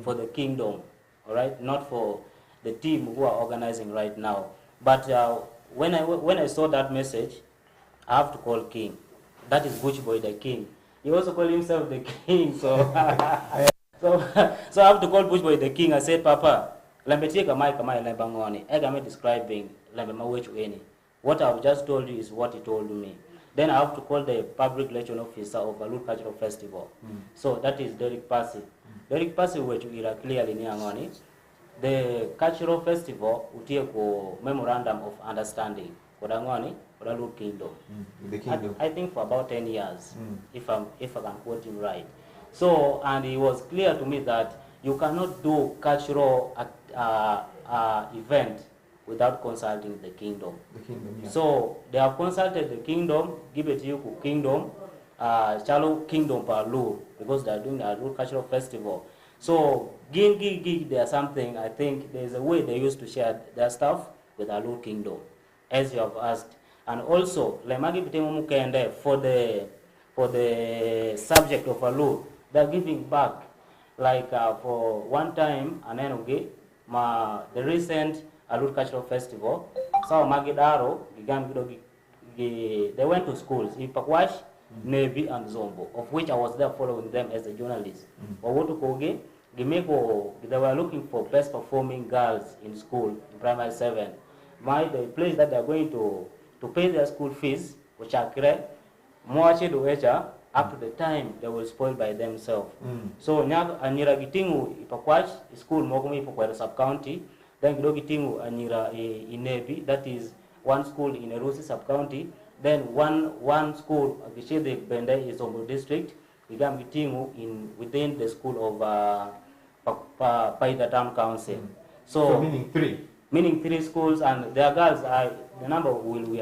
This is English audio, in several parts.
for the kingdom, all right, not for the team who are organizing right now. But when I saw that message, I have to call King. That is Butch Boy the King. He also called himself the King, so so I have to call Butch Boy the King. I said, Papa, let me take a mic, I'm describing what I've just told you is what he told me. Then I have to call the public relation officer of a Loot Cultural Festival. So that is Derek Passy. Derek Passy, which we are clearly near the cultural festival will take a memorandum of understanding for the Loot Kingdom. The kingdom. I think for about 10 years, if I can quote him right. So, and it was clear to me that you cannot do cultural event without consulting the kingdom. The kingdom, yeah. So they have consulted the kingdom, give it to you kingdom, Chalo Kingdom Palu, because they are doing a Loot Cultural Festival. So there's something, I think there's a way they used to share their stuff with our Loot Kingdom, as you have asked. And also, for the subject of Alu, they're giving back. Like for one time, the recent Loot Cultural Festival, so Magidaro, they went to schools in Pakwash, Navy, and Zombo, of which I was there following them as a journalist. They were looking for best performing girls in school, in primary 7. The place that they are going to pay their school fees, which are correct, up to the time they will spoil by themselves. So Anyira Gitingu Ipakwash school Mogomi Ipakwara sub-county, then Gitingu Anyira Inebi, that is one school in Erusi sub-county, then one school Gishede Bende is Ombo district, Igam Gitingu within the school of Paida Town Council. So meaning 3? Meaning 3 schools, and their girls are, the number will be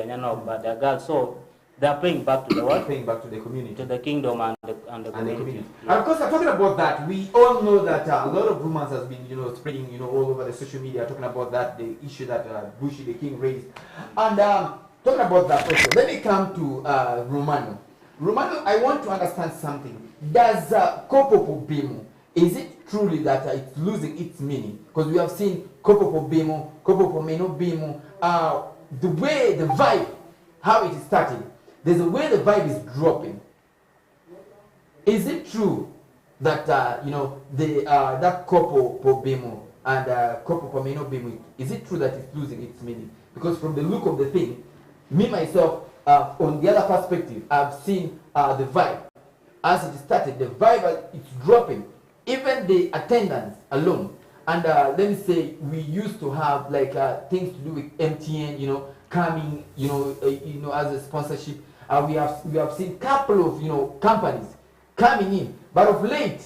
but their girls, so they are paying back to the world, paying back to the community, to the kingdom and the community. And of course, talking about that, we all know that a lot of rumors has been, spreading, all over the social media, talking about that, the issue that Bushi the King raised. And talking about that also, let me come to Romano. Romano, I want to understand something. Does Kopopo Bimo, is it truly that it's losing its meaning? Because we have seen Kopopo Bimo, Kopopo Meno Bimo, the way, the vibe, how it is starting. There's a way the vibe is dropping. Is it true that that Kopopo Bimo and Kopopo Meno Bimo, is it true that it's losing its meaning? Because from the look of the thing, me myself, on the other perspective, I've seen the vibe. As it started, the vibe it's dropping. Even the attendance alone. And let me say, we used to have like things to do with MTN, coming, as a sponsorship. We have seen couple of companies coming in. But of late,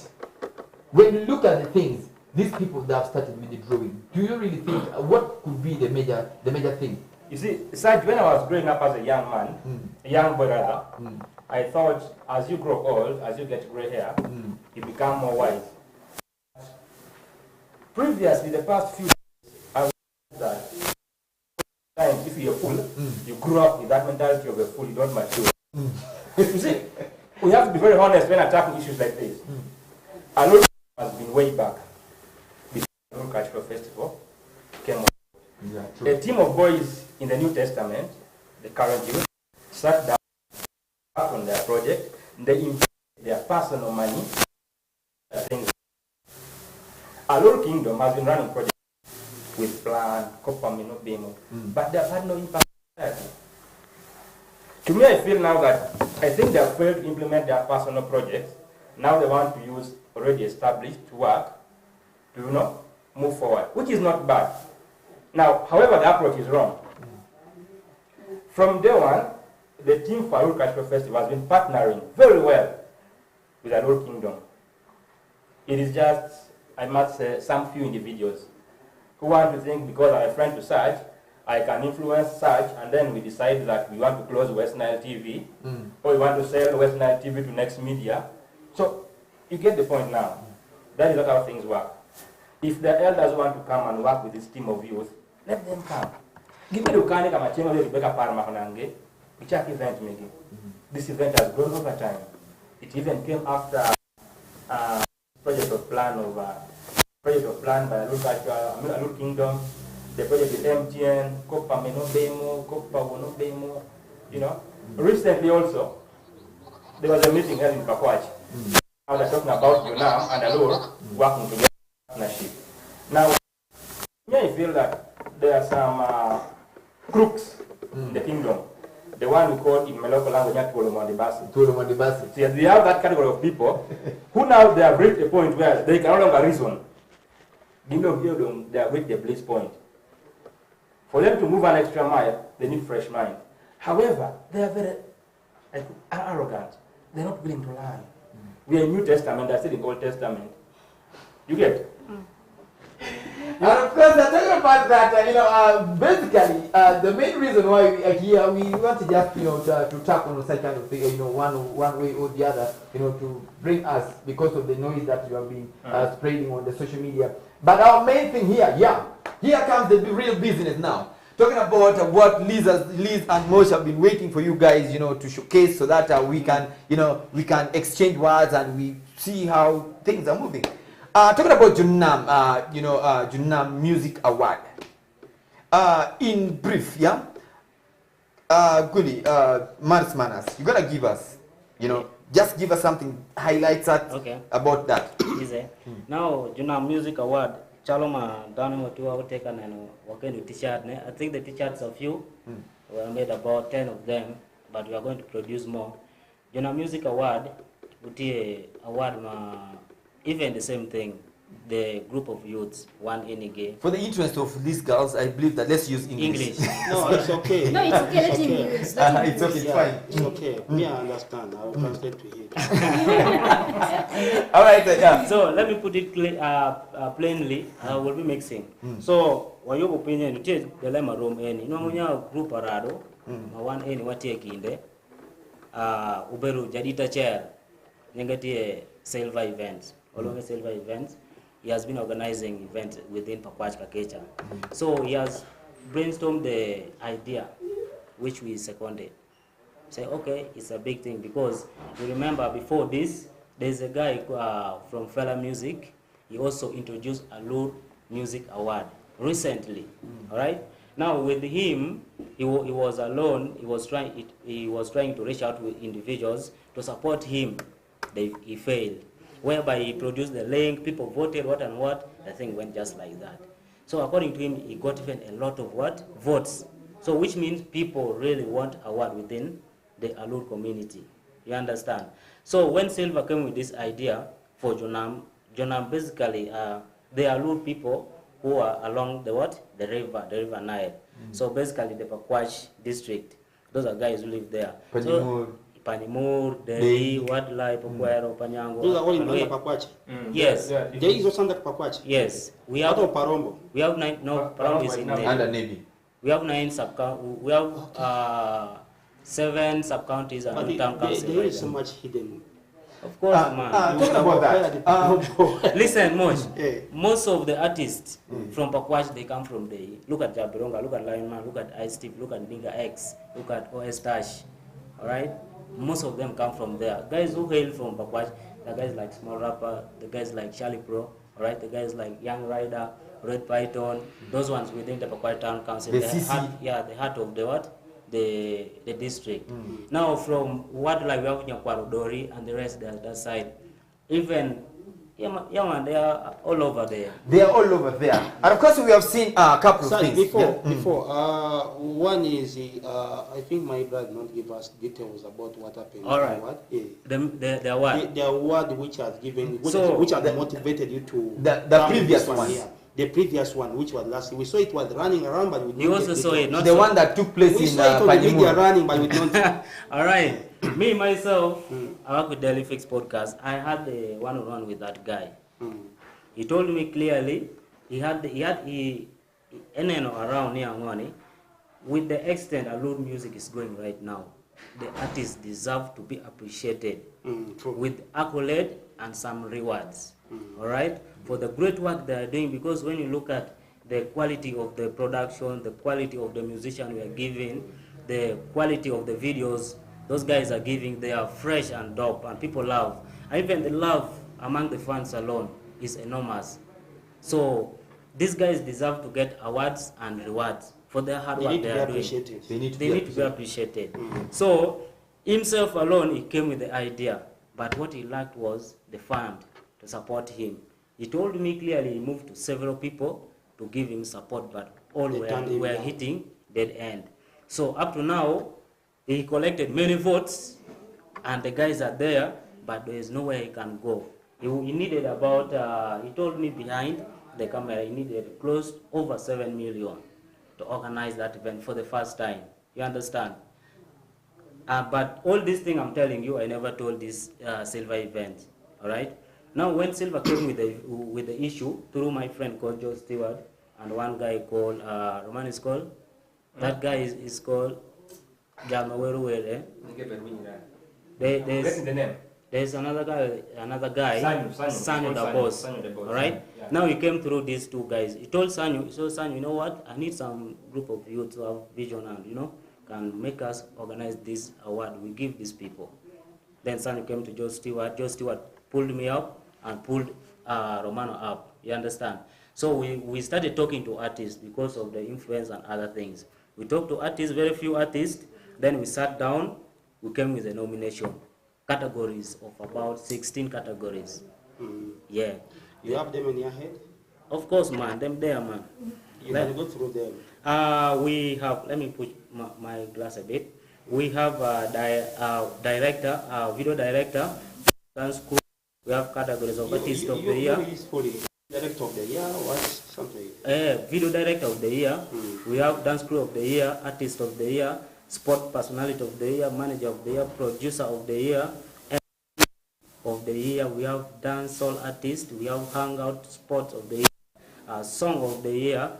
when you look at the things, these people that have started with the drawing, do you really think what could be the major thing? You see, Saj, when I was growing up as a young man, a young boy rather, I thought as you grow old, as you get gray hair, you become more wise. Previously, the past few days, I was that if you're a fool, you grew up with that mentality of a fool, you don't mature. You see, we have to be very honest when attacking issues like this. A lot has been way back before the Loot Cultural Festival came on. Yeah, a team of boys in the New Testament, the current youth, sat down on their project, they invested their personal money. Things. Our Lord Kingdom has been running projects with Plan, Kopamino, Bemo, but they have had no impact on society. To me, I feel now that I think they have failed to implement their personal projects. Now they want to use already established to work to move forward, which is not bad. Now, however, the approach is wrong. From day one, the team for Loot Cultural Festival has been partnering very well with the Lord Kingdom. It is just, I must say, some few individuals who want to think because I'm a friend to Sarge, I can influence Sarge, and then we decide that we want to close West Nile TV, or we want to sell West Nile TV to Next Media. So, you get the point now. That is not how things work. If the elders want to come and work with this team of youth, let them come. Give me the kind of channel Rebecca Parma Honange, which event making. This event has grown over time. It even came after project of plan of project was planned by Alur Kingdom. The project with MTN, Kopa Meno Bemo, Kopa Wono Bemo, you know. Recently also, there was a meeting held in Pakwach. Now they're talking about Junam and Alur working together in partnership. Now, I feel that there are some crooks in the kingdom. The one we call in Meloko language Tulumandibasi. See, they have that category of people who now they have reached a point where they can no longer reason. They have reached the bliss point. For them to move an extra mile, they need fresh mind. However, they are very arrogant. They're not willing to learn. We are in New Testament, they're still in Old Testament. You get? And of course, talking about that, basically, the main reason why we are here, we want to just, to tap on such kind of thing, one way or the other, to bring us because of the noise that you have been spreading on the social media. But our main thing here, here comes the real business now. Talking about what Liz and Mosh have been waiting for you guys, to showcase so that we can, we can exchange words and we see how things are moving. Talking about Junam, Junam Music Award. In brief, Guli, Manas, you're gonna give us, just give us something, highlights that about that. Now, Junam Music Award, Chaloma, Danamo, 2 hour taken and working with t-shirt. I think the t-shirts are few. We have made about 10 of them, but we are going to produce more. Junam Music Award, award even the same thing, the group of youths, one Enige. For the interest of these girls, I believe that let's use English. No, it's okay. No, it's okay. Let him use. It's okay, it's fine. It's okay. Me, I understand. I will translate to you. All right, So let me put it plainly. We'll be mixing. So, what your opinion? You take the lemma room any. No, when you group arado, one any what take in there. Uberu Jadita chair, negative silver events. Along silver events, he has been organizing events within Pakwach Kakecha. So he has brainstormed the idea, which we seconded. Say, okay, it's a big thing because you remember before this, there's a guy from Fela Music. He also introduced a Alur Music Award recently. All right. Now with him, he was alone. He was trying to reach out with individuals to support him. He failed. Whereby he produced the link, people voted what and what, the thing went just like that. So according to him, he got even a lot of votes. So which means people really want award within the Alur community. You understand? So when Silva came with this idea for Junam basically the Alur people who are along the river Nile. So basically the Pakwach district, those are guys who live there. Panimur, Dei, Wadlai, Pokwero, Panyango. Those are all in Pakwach. Yes. There is also under Pakwach. Yes. We have have Parombo. We have 9. No, Parombo is in there. Under Navy. We have 9 sub-counties. We have 7 sub-counties and 2 town councils. There is so much hidden. Of course, man. Talking about that. Listen, most of the artists from Pakwach, they come from the. Look at Jabironga, look at Lionman, look at Ice Tip, look at Dinga X, look at OS Tash. Alright? Most of them come from there. Guys who hail from Pakwach, the guys like Small Rapper, the guys like Charlie Pro, alright, the guys like Young Rider, Red Python, those ones within the Pakwach Town Council. The heart of the what? The district. Now from what like we have Nyakwarodori and the rest that side, even man, they are all over there. They are all over there. And of course we have seen a couple of things. Before, one is, I think my brother not give us details about what happened. All right. The award. The award which has given, which has motivated you to... The previous one. Yeah. The previous one, which was last year. We saw it was running around, but we didn't. You also saw it, not the one that took place we in saw it on the media running, but we don't. All right. Me, myself, I work with Daily Fix Podcast. I had the one-on-one with that guy. He told me clearly, he had around near Ngoni, with the extent Alur music is going right now, the artists deserve to be appreciated with accolade and some rewards. All right, for the great work they are doing, because when you look at the quality of the production, the quality of the musician we are giving, the quality of the videos those guys are giving, they are fresh and dope, and people love. And even the love among the fans alone is enormous. So these guys deserve to get awards and rewards for their hard work they are doing. They need to They be need to be appreciated. So himself alone, he came with the idea, but what he lacked was the fund to support him. He told me clearly he moved to several people to give him support, but all were hitting dead end. So up to now, he collected many votes, and the guys are there, but there is nowhere he can go. He needed about, he told me behind the camera, he needed close over 7 million to organize that event for the first time. You understand? But all these things I'm telling you, I never told this Silver event. All right? Now, when Silver came with the issue through my friend called Joe Stewart and one guy called Roman is called. That guy is called Jamaweruwere. There's another guy, Sanyo the boss. All right. Yeah. Now he came through these two guys. He told Sanyo, you know what? I need some group of youth to have vision and can make us organize this award. We give these people. Then Sanyo came to Joe Stewart. Joe Stewart pulled me up and pulled Romano up. You understand? So we started talking to artists because of the influence and other things. We talked to artists, very few artists. Then we sat down. We came with a nomination. Categories of about 16 categories. Yeah. You have them in your head? Of course, man. Them there, man. You can go through them. We have, let me put my glass a bit. We have director, video director, dance crew. We have categories of artist of the year. Director of the year, what something? Video director of the year. We have dance crew of the year, artist of the year, sport personality of the year, manager of the year, producer of the year, of the year. We have dancehall artist. We have hangout sports of the year, song of the year,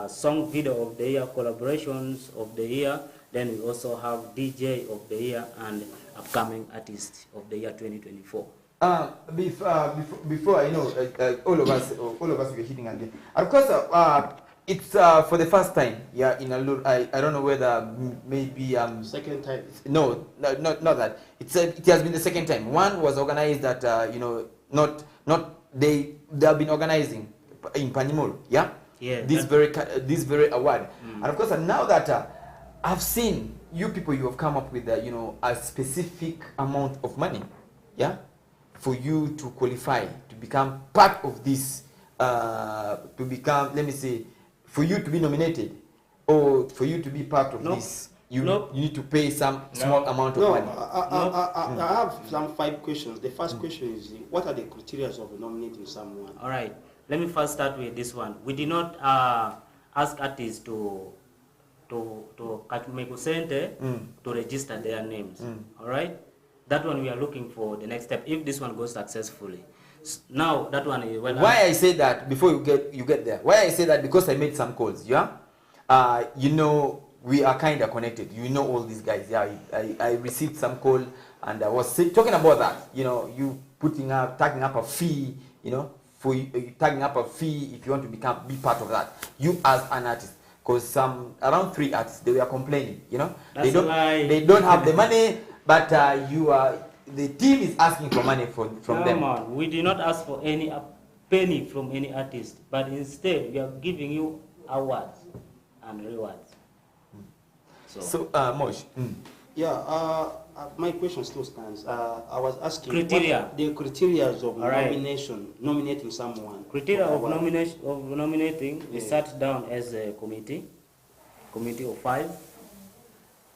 song video of the year, collaborations of the year. Then we also have DJ of the year and upcoming artist of the year 2024. Before I know, all of us were hitting again. Of course, it's for the first time. Yeah, in Alur. I don't know whether maybe second time. No, not that. It has been the second time. One was organized at they have been organizing in Panimol. Yeah. Yeah. This very award, and of course, now that I've seen you people, you have come up with a specific amount of money. Yeah. For you to qualify to become part of this, let me say, for you to be nominated or for you to be part of this, you need to pay some small amount of money. I have some 5 questions. The first question is, what are the criteria of nominating someone? All right. Let me first start with this one. We did not ask artists to register their names. All right. That one we are looking for the next step. If this one goes successfully, now that one is well. Why I say that before you get there? Why I say that because I made some calls. Yeah, we are kind of connected. You know all these guys. Yeah, I received some call and I was talking about that. You tagging up a fee. For you, tagging up a fee if you want to be part of that. You as an artist. Because around 3 artists they were complaining. They don't have the money. But the team is asking for money from them. Man, we do not ask for any penny from any artist, but instead we are giving you awards and rewards. So Mosh. Yeah, my question still stands. I was asking criteria. What the criteria of nominating someone. Criteria of nominating, we sat down as a committee of 5.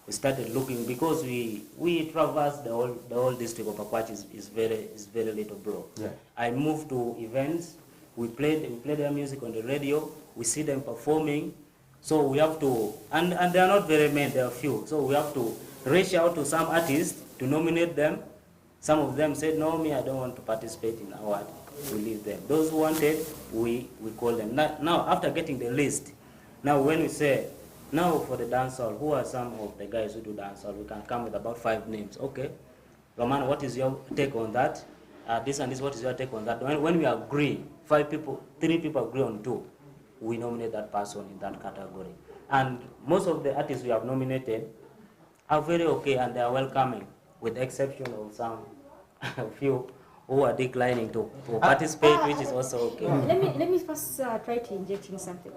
We started looking because we traversed the whole district of Pakwach is very little, bro. Yeah. I moved to events. We play their music on the radio. We see them performing. So we have to, and they are not very many. There are few. So we have to reach out to some artists to nominate them. Some of them said, no, I don't want to participate in award. We leave them. Those who wanted, we call them. Now after getting the list, now when we say. Now for the dancehall, who are some of the guys who do dancehall? We can come with about 5 names. Okay, Roman, what is your take on that? This and this, what is your take on that? When we agree, 3 people agree on 2, we nominate that person in that category. And most of the artists we have nominated are very okay and they are welcoming, with the exception of some few who are declining to participate, which is also okay. Let me first try to inject in something.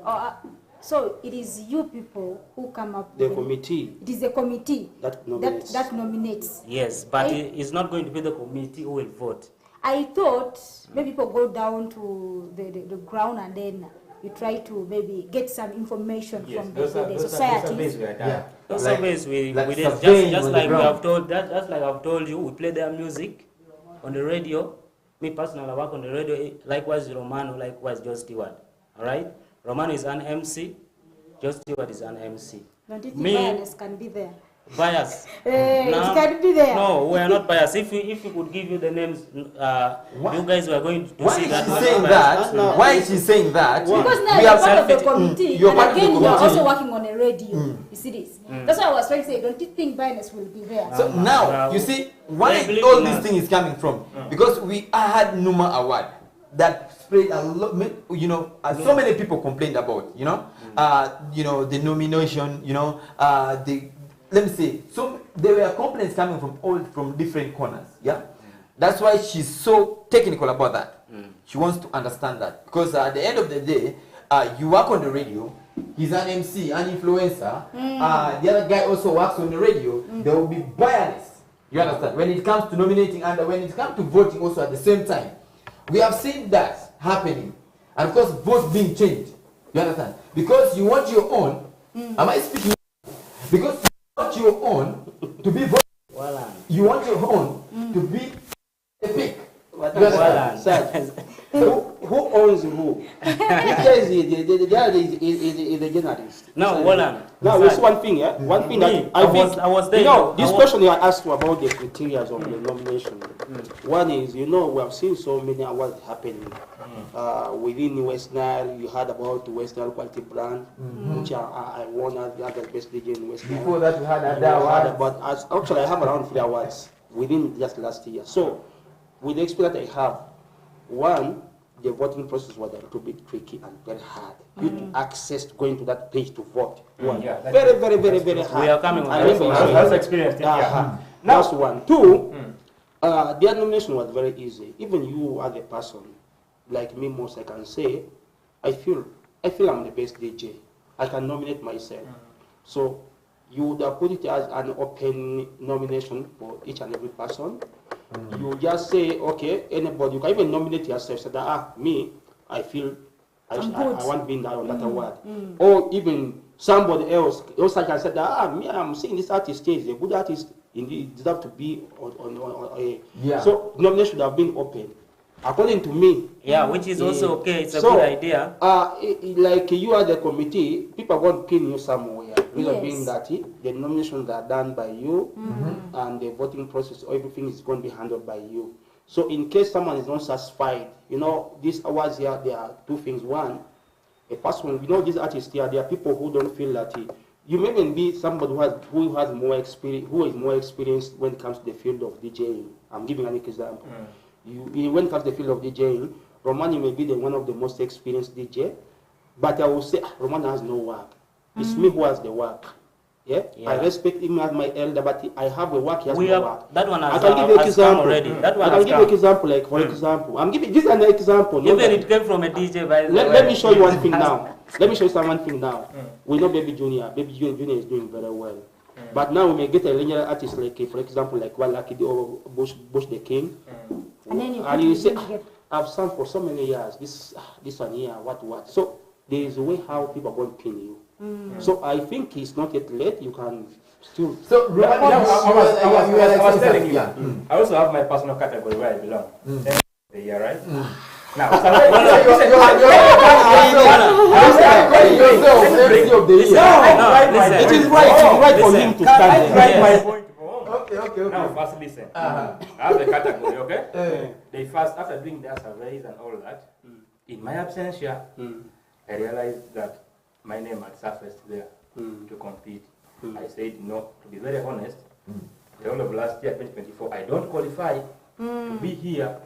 So it is you people who come up The with committee. It is the committee That nominates. that nominates. Yes, but it's not going to be the committee who will vote. I thought maybe people go down to the ground and then you try to maybe get some information from the societies. Those Like- surveys we like did surveying just on the like we ground. have told just like I've told you, we play their music on the radio. Me personally, I work on the radio. Likewise, Romano. Likewise, Joe Stewart. All right, Romano is an MC. Joe Stewart is an MC. Don't you think Me- bias can be there? Bias. It can be there. No, we are not biased. If we could give you the names, you guys were going to Why see is that. she we are saying not that? biased. No. Why is she saying that? Because now We you're have part of the self-fitting. committee, You're part and of the again you're committee. also working on a radio. You see this? That's why I was trying to say, don't you think bias will be there? So now, you see, why I believe all in this us. thing is coming from? Because we had Numa Award that spread a lot, so many people complained about, the nomination, let me say, so there were complaints coming from different corners, yeah? That's why she's so technical about that. She wants to understand that. Because at the end of the day, you work on the radio, he's an MC, an influencer, the other guy also works on the radio, there will be bias. You understand? When it comes to nominating and when it comes to voting also at the same time. We have seen that happening. And of course, votes being changed. You understand? Because you want your own, am I speaking? Because you want your own to be voted. Well, You want your own to be a pick. What You is understand? who owns who? This guy is the journalist. no, So, Wallan. now, it's one thing, yeah? One thing Me, that I think, was there. this question you asked about the criteria of the nomination. One is, we have seen so many awards happening. Within West Nile, you heard about the West Nile Quality Brand, which I won as the best DJ in West Nile. Before that, we had I other heard awards. about, actually, I have around 3 awards within just last year. So, with the experience I have, one, the voting process was a little bit tricky and very hard. You to access going to that page to vote. One, Yeah, that's very, true. very, very, very hard. We are coming on I that. remember That's you that's saying- experienced. Yeah. That's one. Two, their nomination was very easy. Even you as a person, like me most, I can say, I feel I'm the best DJ. I can nominate myself. So you would have put it as an open nomination for each and every person. You just say, okay, anybody, you can even nominate yourself, say that, me, I feel I want to be on that award. Or even somebody else also can say that, me, I'm seeing this artist is a good artist, indeed deserve to be on a... Yeah. So nomination should have been open. According to me, Yeah, which is also okay. It's a so, good idea. like you are the committee, people are going to pin you somewhere. Reason Yes. being that the nominations are done by you, and the voting process, everything is going to be handled by you. So in case someone is not satisfied, these awards here, there are two things. One, a person, these artists here, there are people who don't feel that you may even be somebody who has more experience, who is more experienced when it comes to the field of DJing. I'm giving an example. When it comes to the field of DJing, Romani may be one of the most experienced DJ, but I will say, Romani has no work. It's me who has the work. Yeah? Yeah. I respect him as my elder, but I have a work, he has We no have work. that one I has, can give you an has come example. already. That one I can has give you an come. example, like for example, I'm giving this is an example. not Even that- it came from a DJ by the way. let me show you one thing now. Let me show you one thing now. We know Baby Junior. Baby Junior is doing very well. But now we may get a linear artist like, for example, like One Lucky or Bush the King. And then you And you say, get I've sung for so many years. This one here, what. So there is a way how people are going to pin you. So I think it's not yet late. You can still. So, No, Romani, I was telling you, yeah. I also have my personal category where I belong. The year, right? Now, It is right for him to stand there. my point home. Okay. Now, first listen. I have a category, okay? They first, after doing their surveys and all that, in my absence, I realized that my name had surfaced there to compete. I said no. To be very honest, the whole of last year, 2024, I don't qualify to be here.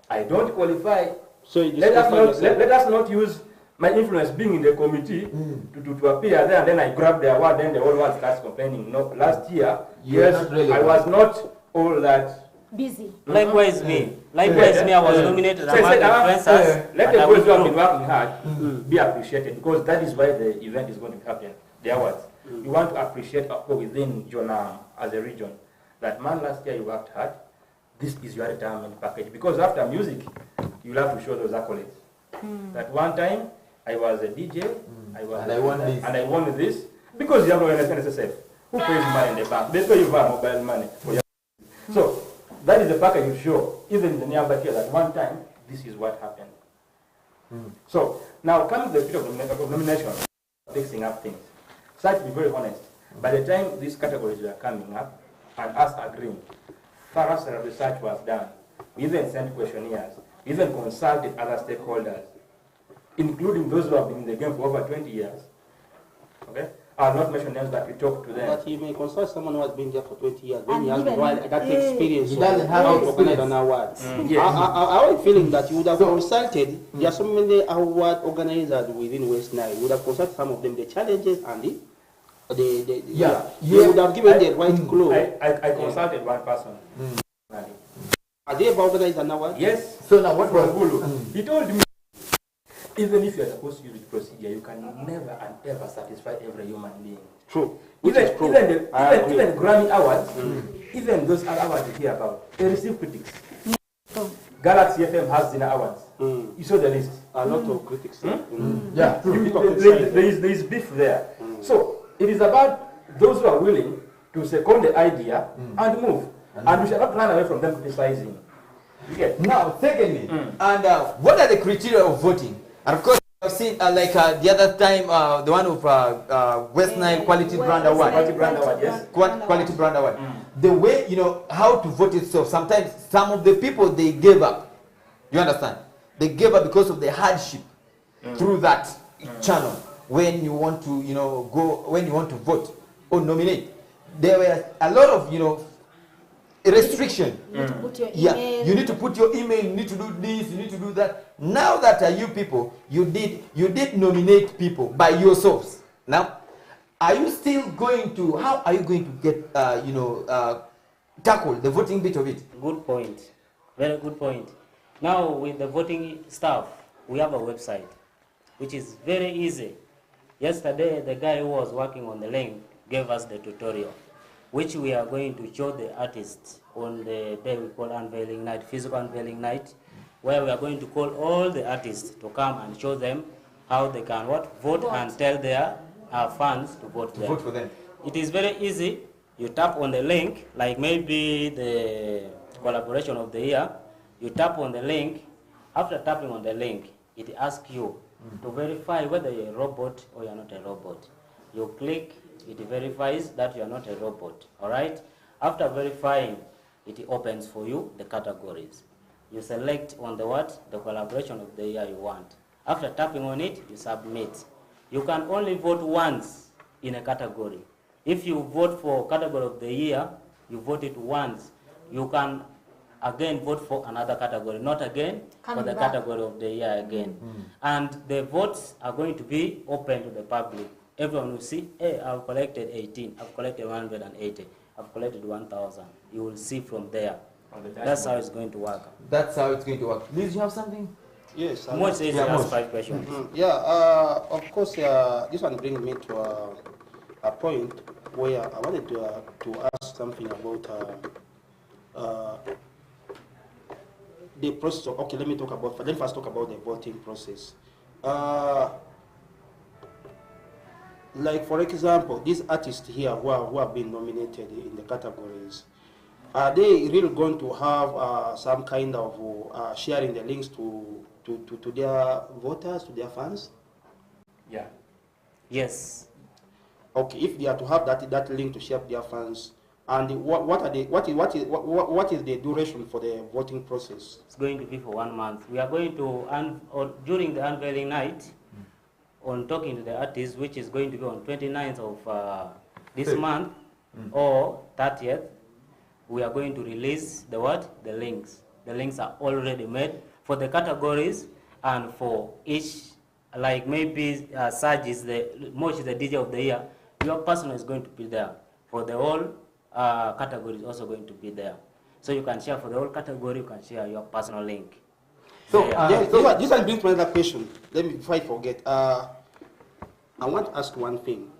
I don't qualify. So you Let us disqualify not yourself. let us not use my influence being in the committee to appear there, and then I grab the award, then the whole world starts complaining. No, last year, You were yes, not relevant. I was not all that busy. Likewise me. Likewise me, I was nominated So he among said, the influencers. let but the I those who have been withdrew. working hard be appreciated, because that is why the event is going to happen. The awards. You want to appreciate within Jonah as a region. That man, last year you worked hard. This is your retirement package. Because after music, you'll have to show those accolades. That one time, I was a DJ, And I won this. and I won this. Because you have no NSSF. Who pays money in the bank? They pay you for mobile money. For your so, that is the package you show, even in the nearby here, that one time, this is what happened. So, now comes the period of nomination, fixing up things. So, to be very honest, by the time these categories were coming up, and us agreeing, thorough research was done. We even sent questionnaires, we even consulted other stakeholders, including those who have been in the game for over 20 years. Okay? I'll not mention names, but we talked to them. But you may consult someone who has been there for 20 years, then And he has even- that experience. He doesn't have how to organize experience. an award. Yes. I have a feeling that you would have consulted, there are so many award organizers within West Nile, you would have consulted some of them, the challenges and Yeah. you would have given the right clue. I consulted one person. Have they ever organized an award? Yes. So now what From was Gulu. He told me, even if you are supposed to use the procedure, you can never and ever satisfy every human being. True. Even, Which is true. even Grammy Awards, even those awards you hear about, they receive critics. Galaxy FM has dinner awards. You saw the list. A lot of critics. Yeah, true. There is beef there. So it is about those who are willing to second the idea and move. And we shall not run away from them criticizing. You get? Now, secondly, and what are the criteria of voting? And of course, I've seen like the other time, the one of West Nile Quality Brand Award. Quality Brand Award, yes. Quality Brand Award. The way, how to vote itself, sometimes some of the people, they gave up. You understand? They gave up because of the hardship through that channel when you want to, when you want to vote or nominate. There were a lot of, restriction. You need to put your Yeah, email. you need to put your email, you need to do this, you need to do that. Now that you people, you did nominate people by yourselves. Now, are you still going to, how are you going to get, tackle the voting bit of it? Good point. Very good point. Now, with the voting stuff, we have a website, which is very easy. Yesterday, the guy who was working on the link gave us the tutorial, which we are going to show the artists on the day we call unveiling night, physical unveiling night, where we are going to call all the artists to come and show them how they can vote and tell their fans to vote them. Vote for them. It is very easy. You tap on the link, like maybe the collaboration of the year. You tap on the link. After tapping on the link, it asks you to verify whether you're a robot or you're not a robot. You click, it verifies that you are not a robot. All right? After verifying, it opens for you the categories. You select on the collaboration of the year you want. After tapping on it, you submit. You can only vote once in a category. If you vote for category of the year, you vote it once. You can again vote for another category, not again for the category of the year again. And the votes are going to be open to the public. Everyone will see, hey, I've collected 18, I've collected 180, I've collected 1,000. You will see from there. That's how it's going to work. That's how it's going to work. Liz, you have something? Yes. Moch says he Yeah, has Moch. 5 questions. Of course, this one brings me to a point where I wanted to ask something about the process of, okay, let me first talk about the voting process. Like, for example, these artists here who have been nominated in the categories, are they really going to have some kind of sharing the links to their voters, to their fans? Yeah. Yes. Okay, if they are to have that link to share with their fans, and what is the duration for the voting process? It's going to be for 1 month. We are going to, during the unveiling night, on talking to the artists, which is going to be on 29th of this month or 30th, we are going to release the links. The links are already made for the categories and for each, like maybe Saj is Moch is the DJ of the year. Your person is going to be there. For the whole category is also going to be there. So you can share for the whole category, you can share your personal link. So, This one brings to another question. Let me, before I forget, I want to ask one thing.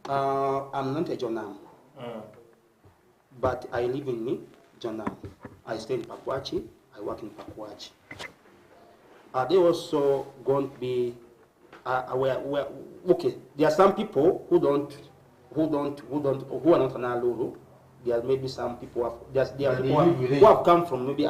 I'm not a Jonam, but I live in Jonam. I stay in Pakuachi. I work in Pakuachi. Are they also going to be okay? There are some people who are not an Aluru. There may be some people who have come from maybe